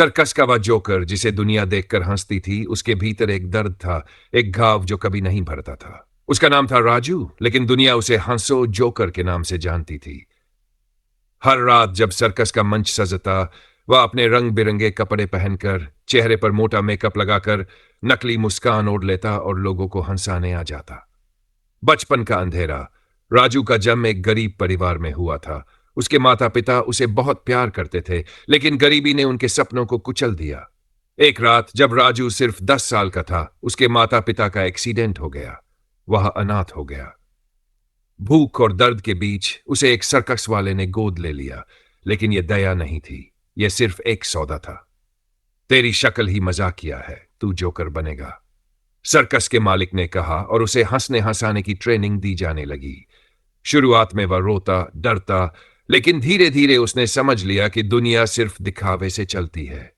Circus का वह joker जिसे दुनिया देखकर हंसती थी, उसके भीतर एक दर्द था, एक घाव जो कभी नहीं भरता था। उसका नाम था राजू, लेकिन दुनिया उसे हंसो जोकर के नाम से जानती थी। हर रात जब सर्कस का मंच सजता, वह अपने रंग बिरंगे कपड़े पहनकर, चेहरे पर मोटा मेकअप लगाकर, नकली मुस्कान ओढ़ लेता और लोगों को हंसाने आ जाता। बचपन का अंधेरा। राजू का जन्म एक गरीब परिवार में हुआ था। उसके माता पिता उसे बहुत प्यार करते थे, लेकिन गरीबी ने उनके सपनों को कुचल दिया। एक रात जब राजू सिर्फ 10 साल का था, उसके माता पिता का एक्सीडेंट हो गया। वह अनाथ हो गया। भूख और दर्द के बीच उसे एक सर्कस वाले ने गोद ले लिया, लेकिन यह दया नहीं थी, यह सिर्फ एक सौदा था। तेरी शक्ल ही मजाकिया है, तू जोकर बनेगा, सर्कस के मालिक ने कहा, और उसे हंसने हंसाने की ट्रेनिंग दी जाने लगी। शुरुआत में वह रोता डरता, लेकिन धीरे धीरे उसने समझ लिया कि दुनिया सिर्फ दिखावे से चलती है।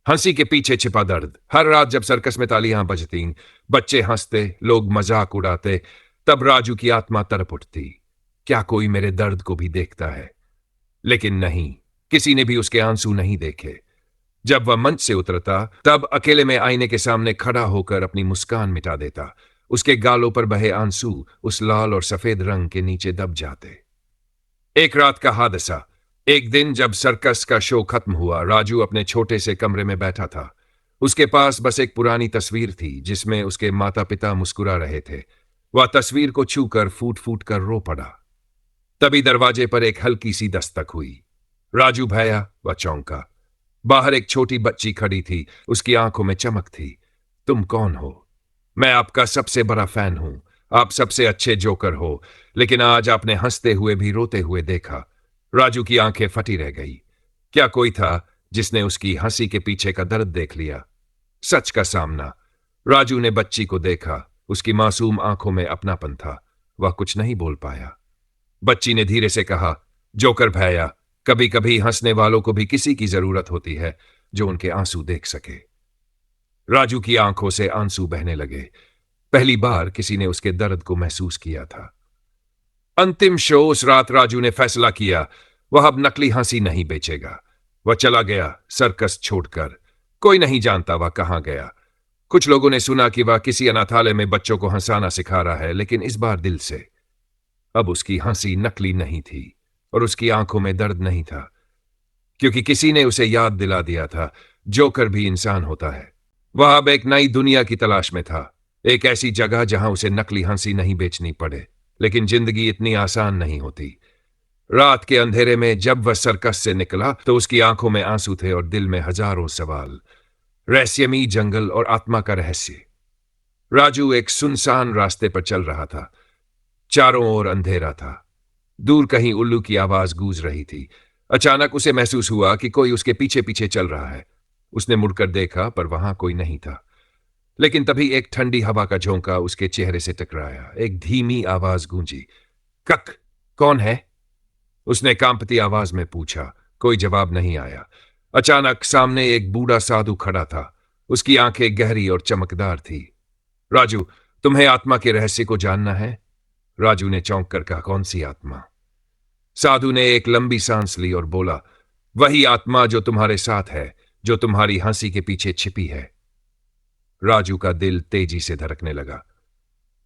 हंसी के पीछे छिपा दर्द। हर रात जब सर्कस में तालियां बजती, बच्चे हंसते, लोग मजाक उड़ाते, तब राजू की आत्मा तड़प उठती। क्या कोई मेरे दर्द को भी देखता है? लेकिन नहीं, किसी ने भी उसके आंसू नहीं देखे। जब वह मंच से उतरता, तब अकेले में आईने के सामने खड़ा होकर अपनी मुस्कान मिटा देता। उसके गालों पर बहे आंसू उस लाल और सफेद रंग के नीचे दब जाते। एक रात का हादसा। एक दिन जब सर्कस का शो खत्म हुआ, राजू अपने छोटे से कमरे में बैठा था। उसके पास बस एक पुरानी तस्वीर थी जिसमें उसके माता पिता मुस्कुरा रहे थे। वह तस्वीर को छूकर फूट फूट कर रो पड़ा। तभी दरवाजे पर एक हल्की सी दस्तक हुई। राजू भैया, वह चौंका। बाहर एक छोटी बच्ची खड़ी थी, उसकी आंखों में चमक थी। तुम कौन हो? मैं आपका सबसे बड़ा फैन हूं, आप सबसे अच्छे जोकर हो, लेकिन आज आपने हंसते हुए भी रोते हुए देखा। राजू की आंखें फटी रह गई। क्या कोई था जिसने उसकी हंसी के पीछे का दर्द देख लिया? सच का सामना। राजू ने बच्ची को देखा, उसकी मासूम आंखों में अपनापन था। वह कुछ नहीं बोल पाया। बच्ची ने धीरे से कहा, जोकर भैया, कभी कभी हंसने वालों को भी किसी की जरूरत होती है जो उनके आंसू देख सके। राजू की आंखों से आंसू बहने लगे। पहली बार किसी ने उसके दर्द को महसूस किया था। अंतिम शो उस रात राजू ने फैसला किया, वह अब नकली हंसी नहीं बेचेगा। वह चला गया सर्कस छोड़कर। कोई नहीं जानता वह कहां गया। कुछ लोगों ने सुना कि वह किसी अनाथालय में बच्चों को हंसाना सिखा रहा है, लेकिन इस बार दिल से। अब उसकी हंसी नकली नहीं थी और उसकी आंखों में दर्द नहीं था, क्योंकि किसी ने उसे याद दिला दिया था, जोकर भी इंसान होता है। वह अब एक नई दुनिया की तलाश में था, एक ऐसी जगह जहां उसे नकली हंसी नहीं बेचनी पड़े। लेकिन जिंदगी इतनी आसान नहीं होती। रात के अंधेरे में जब वह सर्कस से निकला, तो उसकी आंखों में आंसू थे और दिल में हजारों सवाल। रहस्यमयी जंगल और आत्मा का रहस्य। राजू एक सुनसान रास्ते पर चल रहा था। चारों ओर अंधेरा था। दूर कहीं उल्लू की आवाज गूंज रही थी। अचानक उसे महसूस हुआ कि कोई उसके पीछे पीछे चल रहा है। उसने मुड़कर देखा, पर वहां कोई नहीं था। लेकिन तभी एक ठंडी हवा का झोंका उसके चेहरे से टकराया। एक धीमी आवाज गूंजी, कक, कौन है? उसने कांपती आवाज में पूछा। कोई जवाब नहीं आया। अचानक सामने एक बूढ़ा साधु खड़ा था। उसकी आंखें गहरी और चमकदार थी। राजू, तुम्हें आत्मा के रहस्य को जानना है? राजू ने चौंक कर कहा, कौन सी आत्मा? साधु ने एक लंबी सांस ली और बोला, वही आत्मा जो तुम्हारे साथ है, जो तुम्हारी हंसी के पीछे छिपी है। राजू का दिल तेजी से धड़कने लगा।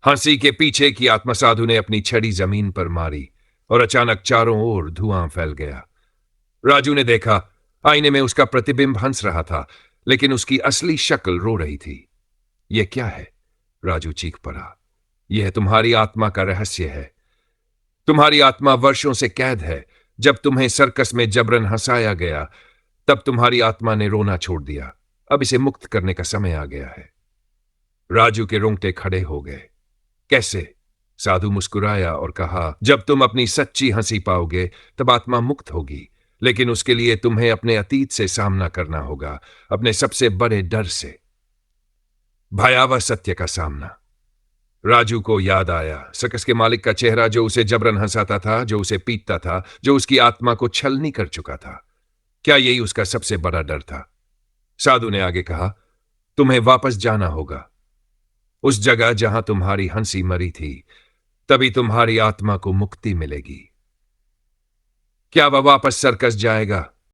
हंसी के पीछे की आत्मा। साधु ने अपनी छड़ी जमीन पर मारी और अचानक चारों ओर धुआं फैल गया। राजू ने देखा, आईने में उसका प्रतिबिंब हंस रहा था, लेकिन उसकी असली शक्ल रो रही थी। यह क्या है? राजू चीख पड़ा। यह तुम्हारी आत्मा का रहस्य है। तुम्हारी आत्मा वर्षों से कैद है। जब तुम्हें सर्कस में जबरन हंसाया गया, तब तुम्हारी आत्मा ने रोना छोड़ दिया। अब इसे मुक्त करने का समय आ गया है। राजू के रोंगटे खड़े हो गए। कैसे? साधु मुस्कुराया और कहा, जब तुम अपनी सच्ची हंसी पाओगे, तब आत्मा मुक्त होगी। लेकिन उसके लिए तुम्हें अपने अतीत से सामना करना होगा, अपने सबसे बड़े डर से। भयावह सत्य का सामना। राजू को याद आया सर्कस के मालिक का चेहरा, जो उसे जबरन हंसाता था, जो उसे पीटता था, जो उसकी आत्मा को छलनी कर चुका था। क्या यही उसका सबसे बड़ा डर था? साधु ने आगे कहा, तुम्हें वापस जाना होगा, उस जगह जहां तुम्हारी हंसी मरी थी। तभी तुम्हारी आत्मा को मुक्ति मिलेगी। क्या वह वापस सर्कस जाएगा?